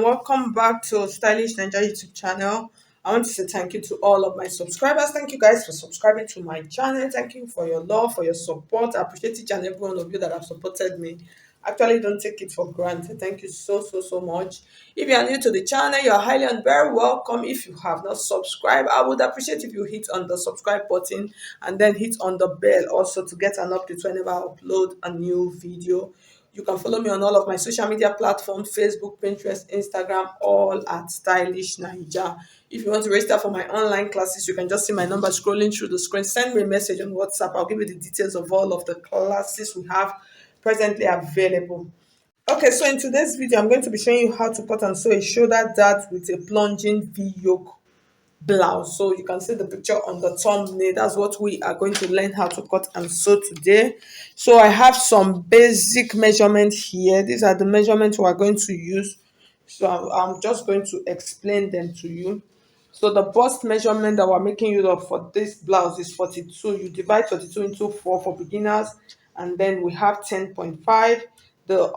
welcome back to Stylish Nigeria YouTube channel. I want to say thank you to all of my subscribers. Thank you guys for subscribing to my channel. Thank you for your love, for your support. I appreciate each and every one of you that have supported me. Actually, don't take it for granted. Thank you so much. If you are new to the channel, you are highly and very welcome. If you have not subscribed, I would appreciate if you hit on the subscribe button and then hit on the bell also to get an update whenever I upload a new video. You can follow me on all of my social media platforms: Facebook, Pinterest, Instagram, all at Stylish Naija. If you want to register for my online classes, you can just see my number scrolling through the screen. Send me a message on WhatsApp. I'll give you the details of all of the classes we have presently available. Okay, so in today's video, I'm going to be showing you how to cut and sew a shoulder dart with a plunging V-yoke blouse. So you can see the picture on the thumbnail. That's what we are going to learn how to cut and sew today. So I have some basic measurements here. These are the measurements we are going to use. So I'm just going to explain them to you. So the bust measurement that we're making use of for this blouse is 42. You divide 42 into 4 for beginners, and then we have 10.5. The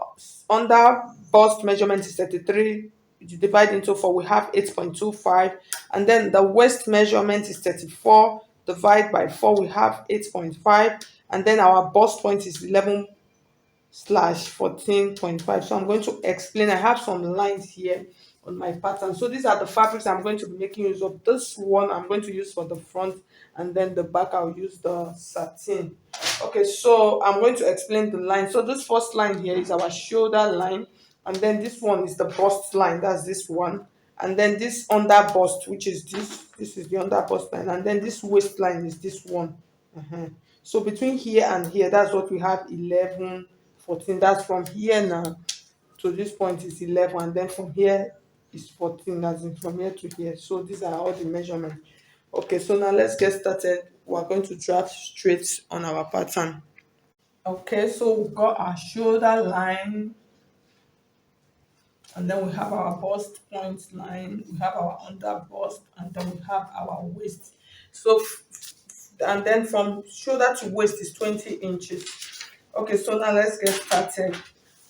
under bust measurement is 33. You divide into 4, we have 8.25. And then the waist measurement is 34. Divide by 4, we have 8.5. And then our bust point is 11/14.5. So I'm going to explain. I have some lines here on my pattern. So these are the fabrics I'm going to be making use of. This one I'm going to use for the front, and then the back I'll use the satin. Okay, so I'm going to explain the line. So this first line here is our shoulder line, and then this one is the bust line. That's this one. And then this under bust, which is this is the under bust line, and then this waistline is this one. So between here and here, that's what we have: 11, 14. That's from here now to this point is 11, and then from here is 14, as in from here to here. So these are all the measurements. Okay, so now let's get started. We're going to draft straight on our pattern. Okay, so we've got our shoulder line, and then we have our bust point line, we have our under bust, and then we have our waist. So and then from shoulder to waist is 20 inches. Okay, so now let's get started.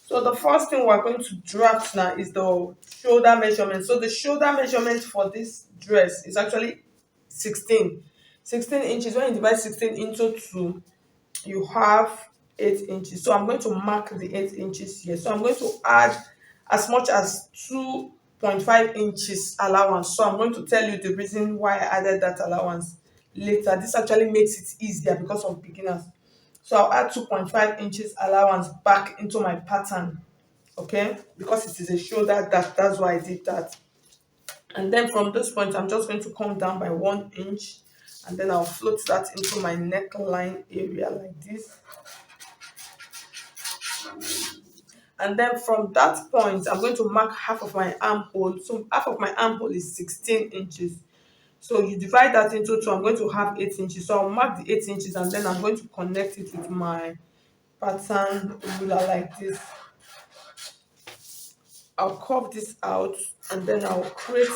So the first thing we're going to draft now is the shoulder measurement. So the shoulder measurement for this dress is actually 16 inches. When you divide 16 into 2, you have 8 inches. So I'm going to mark the 8 inches here. So I'm going to add as much as 2.5 inches allowance. So I'm going to tell you the reason why I added that allowance later. This actually makes it easier because of beginners. So I'll add 2.5 inches allowance back into my pattern, okay? Because it is a shoulder dart, that's why I did that. And then from this point, I'm just going to come down by 1 inch, and then I'll float that into my neckline area like this. And then from that point, I'm going to mark half of my armhole. So half of my armhole is 16 inches. So you divide that into 2, I'm going to have 8 inches. So I'll mark the 8 inches, and then I'm going to connect it with my pattern ruler like this. I'll curve this out, and then I'll create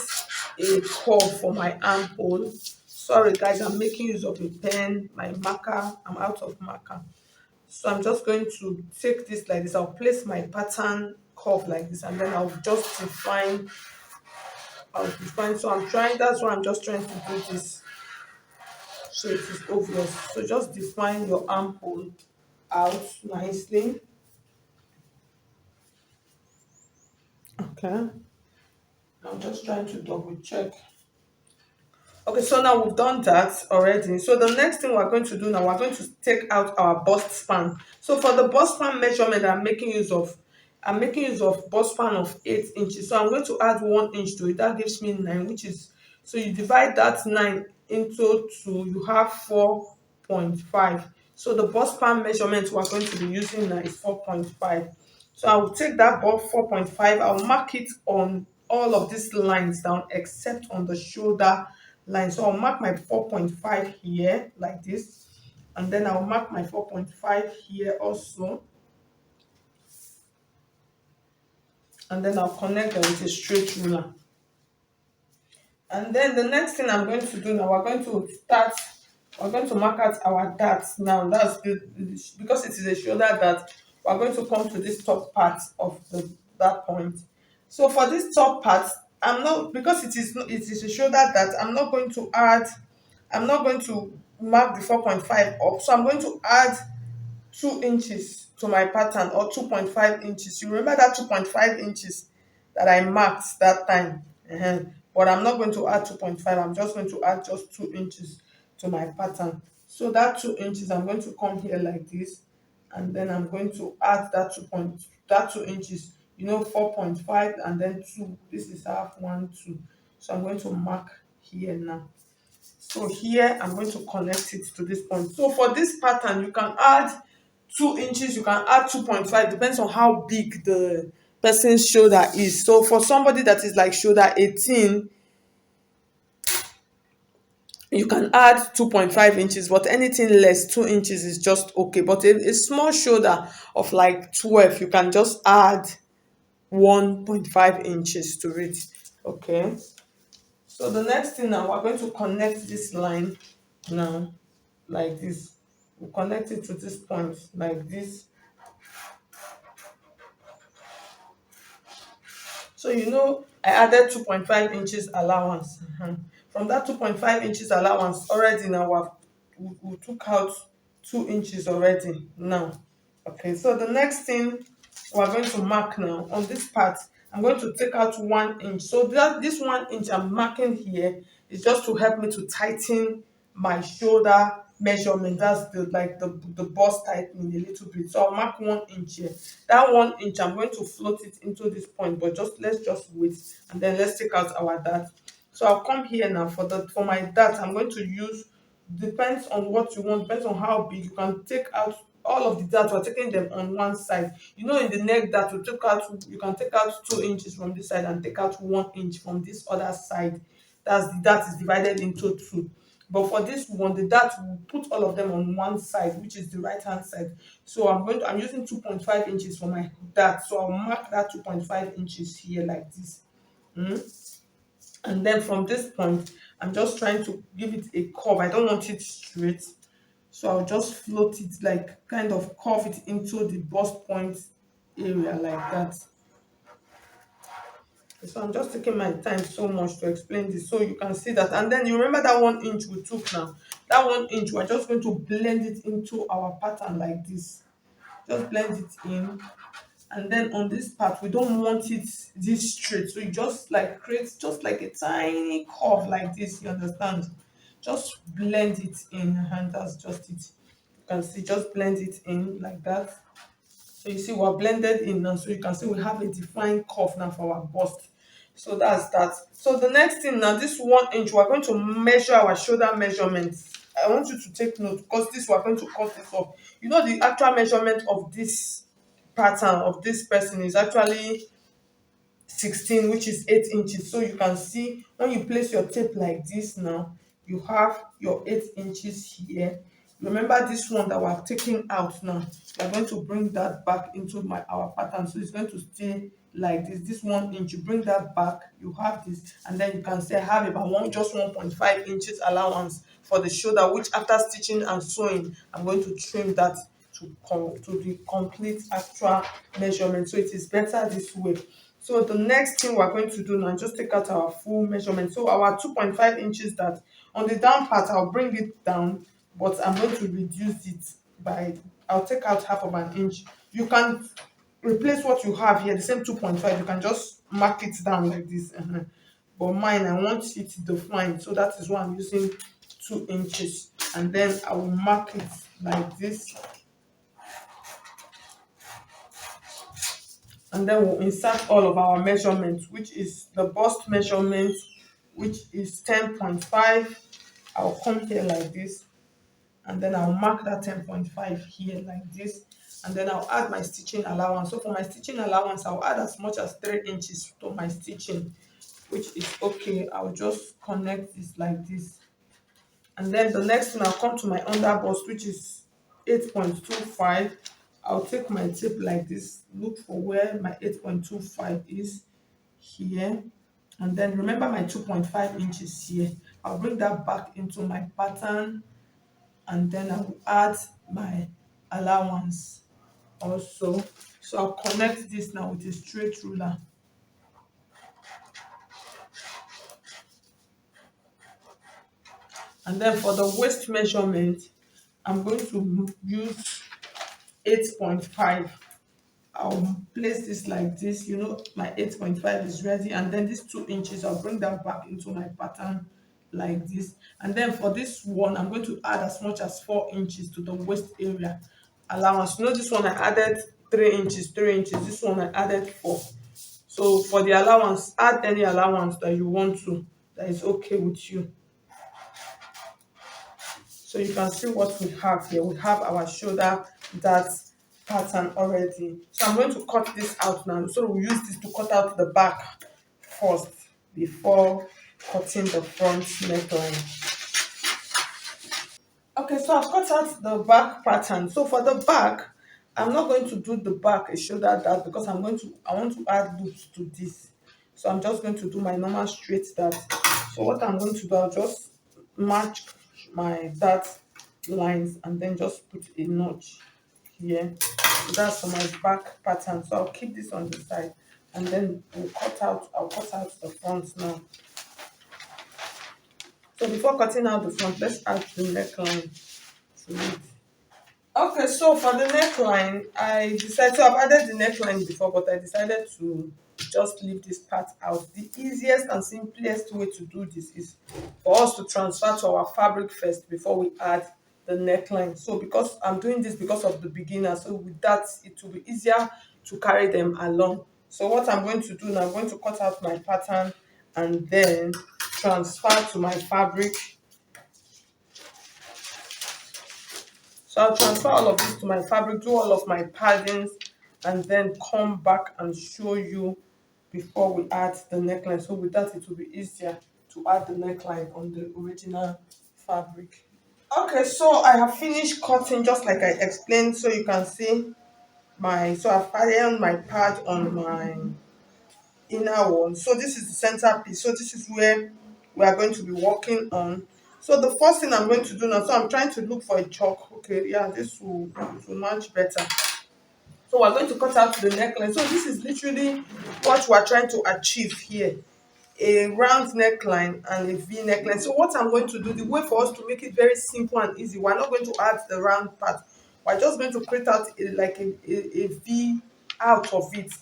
a curve for my armhole. Sorry guys, I'm making use of a pen. My marker, I'm out of marker. So I'm just going to take this like this. I'll place my pattern curve like this, and then I'll just define. So I'm trying, that's why I'm just trying to do this so it is obvious. So just define your armhole out nicely. Okay, I'm just trying to double check. Okay, so now we've done that already. So the next thing we're going to do now, we're going to take out our bust span. So for the bust span measurement I'm making use of bust span of 8 inches. So I'm going to add 1 inch to it. That gives me 9, which is, so you divide that 9 into 2, you have 4.5. So the bust span measurement we're going to be using now is 4.5. So I will take that 4.5, I'll mark it on all of these lines down except on the shoulder line. So I'll mark my 4.5 here like this, and then I'll mark my 4.5 here also, and then I'll connect them with a straight ruler. And then the next thing I'm going to do now, we're going to mark out our darts now. That's because it is a shoulder dart. We're going to come to this top part of that point. So for this top part, I'm not, because it is a shoulder that I'm not going to add, I'm not going to mark the 4.5 up. So I'm going to add 2 inches to my pattern, or 2.5 inches. You remember that 2.5 inches that I marked that time? But I'm not going to add 2.5, I'm just going to add just 2 inches to my pattern. So that 2 inches, I'm going to come here like this, and then I'm going to add that 2 inches, 4.5 and then 2. This is half, 1, 2. So I'm going to mark here now. So here I'm going to connect it to this point. So for this pattern, you can add 2 inches, you can add 2.5, depends on how big the person's shoulder is. So for somebody that is like shoulder 18, you can add 2.5 inches, but anything less 2 inches is just okay. But a small shoulder of like 12, you can just add 1.5 inches to it. Okay. So the next thing now, we're going to connect this line now like this. We connect it to this point like this. So I added 2.5 inches allowance. From that 2.5 inches allowance already now, we took out 2 inches already now. Okay, so the next thing we're going to mark now on this part, I'm going to take out 1 inch. So this 1 inch I'm marking here is just to help me to tighten my shoulder measurement. That's the bust tightening a little bit. So I'll mark 1 inch here. That 1 inch, I'm going to float it into this point, but let's just wait, and then let's take out our dart. So I'll come here now for my dart. I'm going to use, depends on what you want, depends on how big. You can take out all of the darts. We're taking them on one side. In the neck dart, you can take out 2 inches from this side and take out 1 inch from this other side. That's the dart is divided into two. But for this one, the dart will put all of them on one side, which is the right hand side. So I'm using 2.5 inches for my dart. So I'll mark that 2.5 inches here like this. And then from this point, I'm just trying to give it a curve. I don't want it straight. So I'll just float it, like kind of curve it into the bust point area like that. So I'm just taking my time so much to explain this, so you can see that. And then you remember that 1 inch we took now. That 1 inch, we're just going to blend it into our pattern like this. Just blend it in. And then on this part, we don't want it this straight. So you just like create just like a tiny curve like this, you understand? Just blend it in, and that's just it. You can see, just blend it in like that. So you see we're blended in now, so you can see we have a defined curve now for our bust. So that's that. So the next thing now, this 1 inch, we're going to measure our shoulder measurements. I want you to take note, because this we're going to cut this off. The actual measurement of this pattern of this person is actually 16, which is 8 inches. So you can see when you place your tape like this now, you have your 8 inches here. Remember this one that we're taking out now, we're going to bring that back into our pattern. So it's going to stay like this 1 inch, you bring that back, you have this, and then you can say I have about just 1.5 inches allowance for the shoulder, which after stitching and sewing, I'm going to trim that to the complete actual measurement. So it is better this way. So the next thing we're going to do now, just take out our full measurement. So our 2.5 inches, that on the down part, I'll bring it down, but I'm going to reduce it I'll take out half of an inch. You can replace what you have here, the same 2.5, you can just mark it down like this. But mine, I want it defined, so that is why I'm using 2 inches. And then I will mark it like this. And then we'll insert all of our measurements, which is the bust measurement, which is 10.5. I'll come here like this, and then I'll mark that 10.5 here like this, and then I'll add my stitching allowance. So for my stitching allowance, I'll add as much as 3 inches to my stitching, which is okay. I'll just connect this like this. And then the next thing, I'll come to my under bust, which is 8.25. I'll take my tape like this, look for where my 8.25 is here, and then remember my 2.5 inches here. I'll bring that back into my pattern, and then I will add my allowance also. So I'll connect this now with a straight ruler. And then for the waist measurement, I'm going to use 8.5. I'll place this like this, my 8.5 is ready, and then these 2 inches, I'll bring that back into my pattern like this. And then for this one, I'm going to add as much as 4 inches to the waist area allowance. This one I added 3 inches, 3 inches. This one I added 4. So for the allowance, add any allowance that you want to, that is okay with you. So you can see what we have here. We have our shoulder that pattern already. So I'm going to cut this out now. So we'll use this to cut out the back first before cutting the front neckline. Okay, so I've cut out the back pattern. So for the back, I'm not going to do the back a shoulder dart because I want to add loops to this. So I'm just going to do my normal straight dart. So what I'm going to do, I'll just match my dart lines and then just put a notch here. So that's for my back pattern. So I'll keep this on the side and then I'll cut out the front now. So before cutting out the front, let's add the neckline to it. Okay, so for the neckline, so I've added the neckline before, but I decided to just leave this part out. The easiest and simplest way to do this is for us to transfer to our fabric first before we add the neckline. So because I'm doing this because of the beginner, so with that, it will be easier to carry them along. So what I'm going to do now, I'm going to cut out my pattern and then transfer to my fabric. So I'll transfer all of this to my fabric, do all of my paddings, and then come back and show you before we add the neckline. So with that, it will be easier to add the neckline on the original fabric. Okay, so I have finished cutting just like I explained. So you can see so I've ironed my pad on my inner one. So this is the center piece. So this is where we are going to be working on. So the first thing I'm going to do now, so I'm trying to look for a chalk. Okay, yeah, this will match better. So we're going to cut out the neckline. So this is literally what we're trying to achieve here. A round neckline and a V neckline. So what I'm going to do, the way for us to make it very simple and easy, we're not going to add the round part. We're just going to create out a V out of it,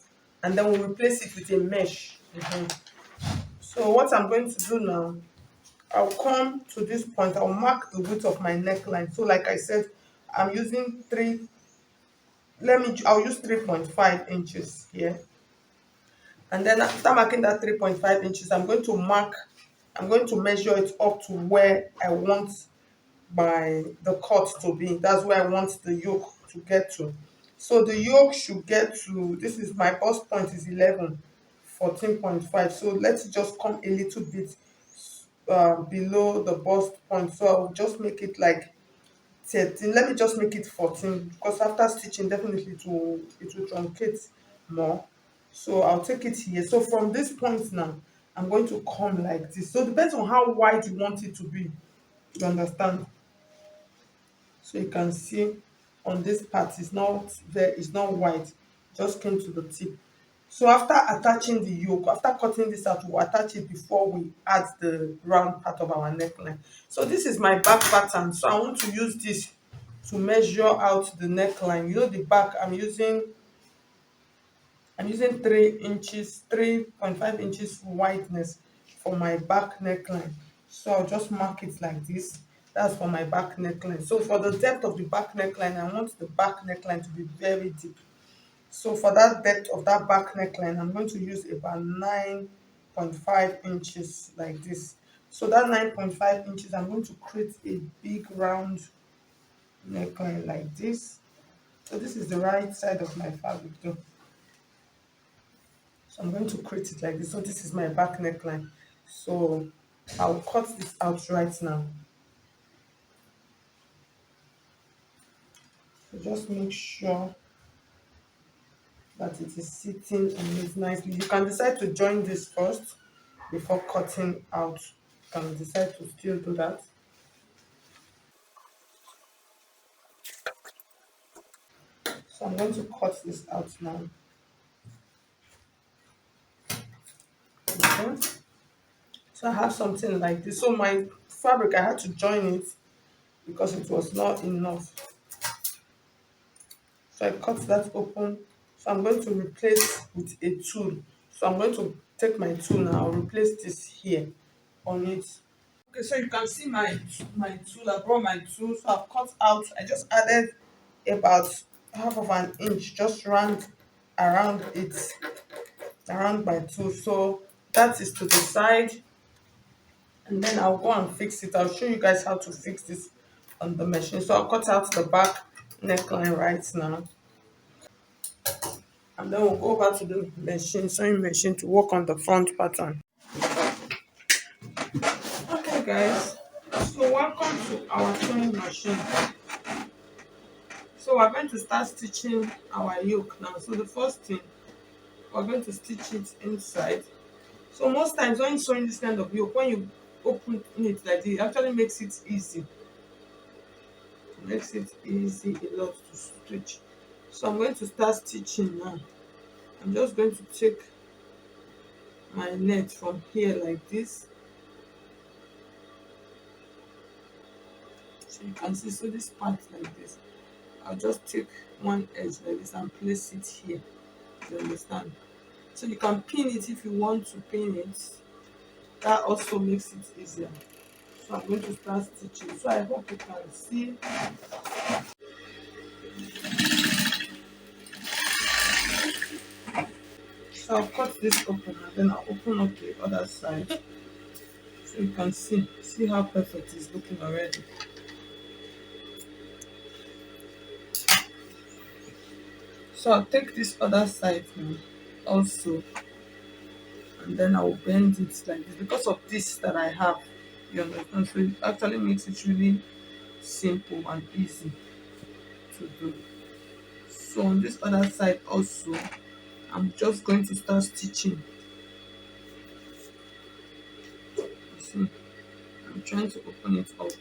and then we'll replace it with a mesh. So what I'm going to do now, I'll come to this point, I'll mark the width of my neckline. So like I said, I'm using I'll use 3.5 inches here. And then after marking that 3.5 inches, I'm going to measure it up to where I want the cut to be. That's where I want the yoke to get to. So the yoke should get to, this is my bust point is 14.5. So let's just come a little bit below the bust point. So I'll just make it like 13. Let me just make it 14 because after stitching, definitely it will truncate more. So I'll take it here. So from this point now, I'm going to come like this. So it depends on how wide you want it to be. You understand? So you can see on this part, it's not wide. Just came to the tip. So after attaching the yoke, after cutting this out, we'll attach it before we add the round part of our neckline. So this is my back pattern. So I want to use this to measure out the neckline. The back, I'm using 3 inches, 3.5 inches wideness for my back neckline. So I'll just mark it like this. That's for my back neckline. So for the depth of the back neckline, I want the back neckline to be very deep. So for that depth of that back neckline, I'm going to use about 9.5 inches like this. So that 9.5 inches, I'm going to create a big round neckline like this. So this is the right side of my fabric though. So I'm going to create it like this. So this is my back neckline. So I'll cut this out right now. So just make sure that it is sitting and moves nicely. You can decide to join this first before cutting out. You can decide to still do that. So I'm going to cut this out now. Okay. So I have something like this. So my fabric, I had to join it because it was not enough. So I cut that open. So I'm going to replace with a tool. So I'm going to take my tool now. I'll replace this here on it. Okay, so you can see my tool. I brought my tool. So I've cut out. I just added about half of an inch, just round around it, around my tool. So that is to the side, and then I'll go and fix it. I'll show you guys how to fix this on the machine. So I'll cut out the back neckline right now, and then we'll go over to the machine, sewing machine, to work on the front pattern. Okay guys, so welcome to our sewing machine. So we're going to start stitching our yoke now. So the first thing, we're going to stitch it inside. So most times when sewing this kind of yoke, when you open it like this, it actually makes it easy. It makes it easy a lot to stitch. So I'm going to start stitching now. I'm just going to take my net from here like this. So you can see, so this part like this, I'll just take one edge like this and place it here. You understand? So you can pin it if you want to pin it. That also makes it easier. So I'm going to start stitching. So I hope you can see. So I'll cut this open and then I'll open up the other side. So you can see how perfect it's looking already. So I'll take this other side now also, and then I'll bend it like this because of this that I have. You understand? So it actually makes it really simple and easy to do. So on this other side also, I'm just going to start stitching. You see, I'm trying to open it up,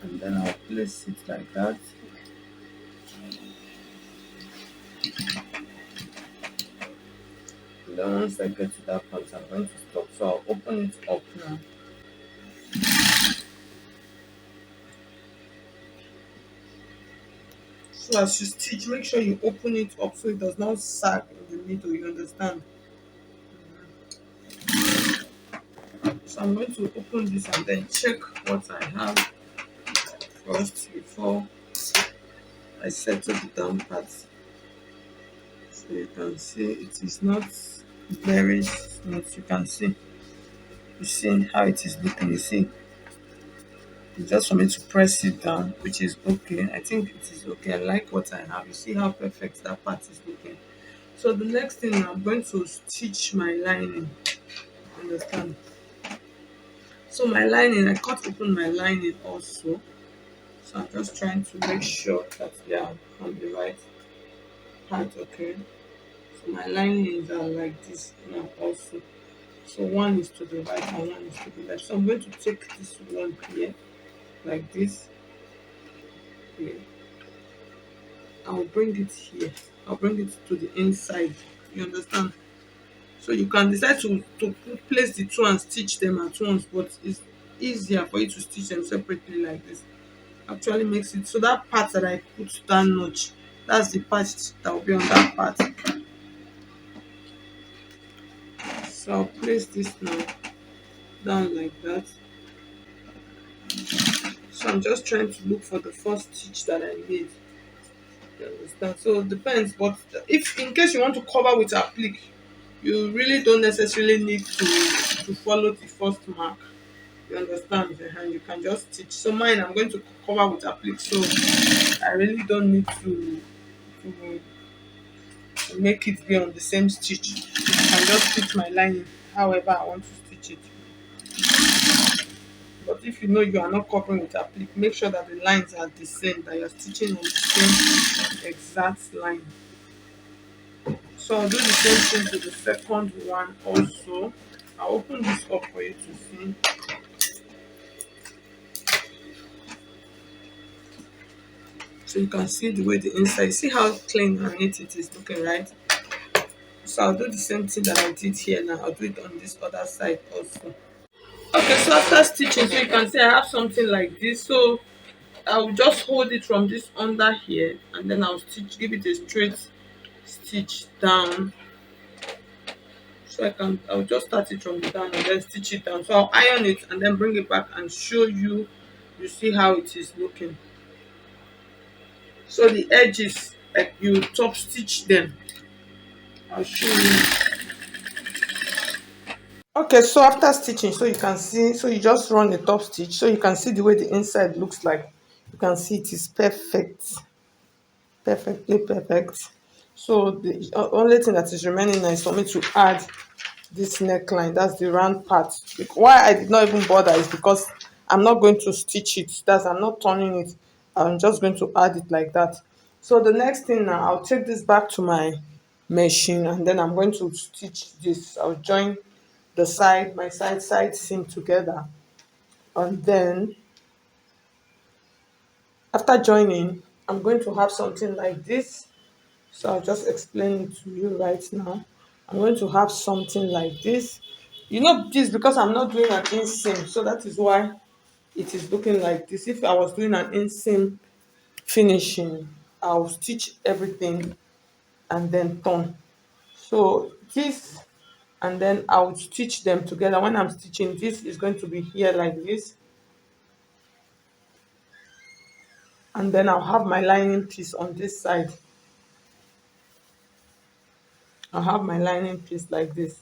and then I'll place it like that. And then once I get to that point, I'm going to stop. So I'll open it up now. So as you stitch, make sure you open it up so it does not sag in the middle. You understand? So I'm going to open this and then check what I have first before I settle the down part. So you can see it is not very smooth. You see how it is looking. You see, it's just for me to press it down, which is okay. I think it is okay. I like what I have. You see how perfect that part is looking. So the next thing, I'm going to stitch my lining. Understand? So my lining, I cut open my lining also. So I'm just trying to make sure that they are on the right part. Okay. So my linings are like this now also. So one is to the right and one is to the left. So I'm going to take this one here like this. Okay. I'll bring it here. I'll bring it to the inside. You understand? So you can decide to place the two and stitch them at once, but it's easier for you to stitch them separately like this. Actually makes it so that part that I put that notch, that's the part that will be on that part. So I'll place this now down like that. So I'm just trying to look for the first stitch that I made. You understand? So it depends, but if in case you want to cover with applique, you really don't necessarily need to follow the first mark. You understand? And you can just stitch. So mine, I'm going to cover with applique, so I really don't need to make it be on the same stitch. I can just stitch my lining however I want to stitch it. But if you know you are not covering with applique, make sure that the lines are the same, that you're stitching on the same exact line. So I'll do the same thing to the second one also. I'll open this up for you to see. So you can see the way the inside, see how clean and neat it is looking, right? So I'll do the same thing that I did here now. I'll do it on this other side also. Okay, so after stitching, so you can see I have something like this. So I will just hold it from this under here, and then I'll stitch, give it a straight stitch down. So I'll just start it from the down and then stitch it down. So I'll iron it and then bring it back and show you. You see how it is looking. So the edges, like you top stitch them. I'll show you. Okay, so after stitching, so you can see, so you just run the top stitch, so you can see the way the inside looks like. You can see it is perfect, perfectly perfect. So the only thing that is remaining now is for me to add this neckline. That's the round part. Why I did not even bother is because I'm not going to stitch it. That's, I'm not turning it. I'm just going to add it like that. So the next thing now, I'll take this back to my machine, and then I'm going to stitch this. I'll join the side, my side seam together, and then after joining, I'm going to have something like this. So I'll just explain it to you right now. I'm going to have something like this. You know this because I'm not doing an inseam, so that is why it is looking like this. If I was doing an inseam finishing, I'll stitch everything and then turn. So this, and then I'll stitch them together. When I'm stitching, this is going to be here like this, and then I'll have my lining piece on this side. I'll have my lining piece like this.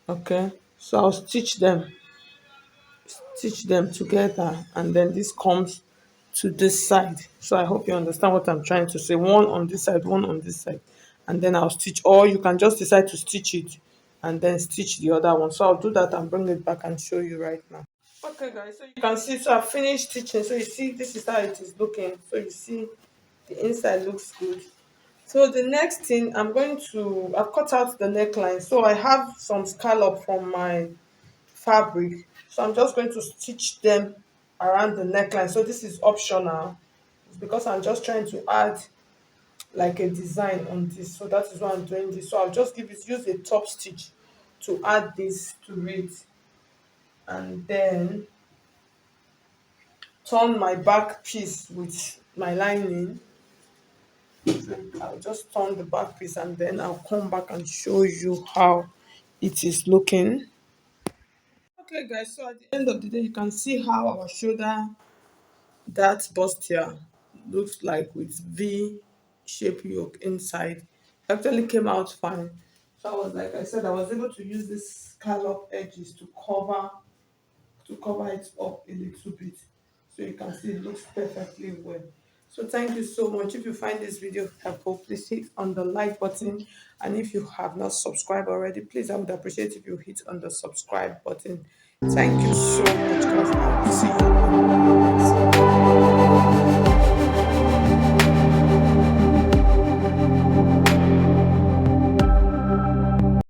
Okay, so I'll stitch them together, and then this comes to this side. So I hope you understand what I'm trying to say. One on this side, one on this side, and then I'll stitch, or you can just decide to stitch it and then stitch the other one. So I'll do that and bring it back and show you right now. Okay guys, so you can see, so I finished stitching. So you see this is how it is looking. So you see the inside looks good. So the next thing I'm going to, I've cut out the neckline. So I have some scallop from my fabric, so I'm just going to stitch them around the neckline. So this is optional. It's because I'm just trying to add like a design on this, so that is why I'm doing this. So I'll just use a top stitch to add this to it, and then turn my back piece with my lining. I'll just turn the back piece, and then I'll come back and show you how it is looking. Okay guys, so at the end of the day, you can see how our shoulder, that bustier, looks like with V shape yoke inside. Actually came out fine. So I was, like I said, I was able to use this scallop edges to cover it up a little bit, so you can see it looks perfectly well. So thank you so much. If you find this video helpful, please hit on the like button, and if you have not subscribed already, please, I would appreciate if you hit on the subscribe button. Thank you so much guys. I will see you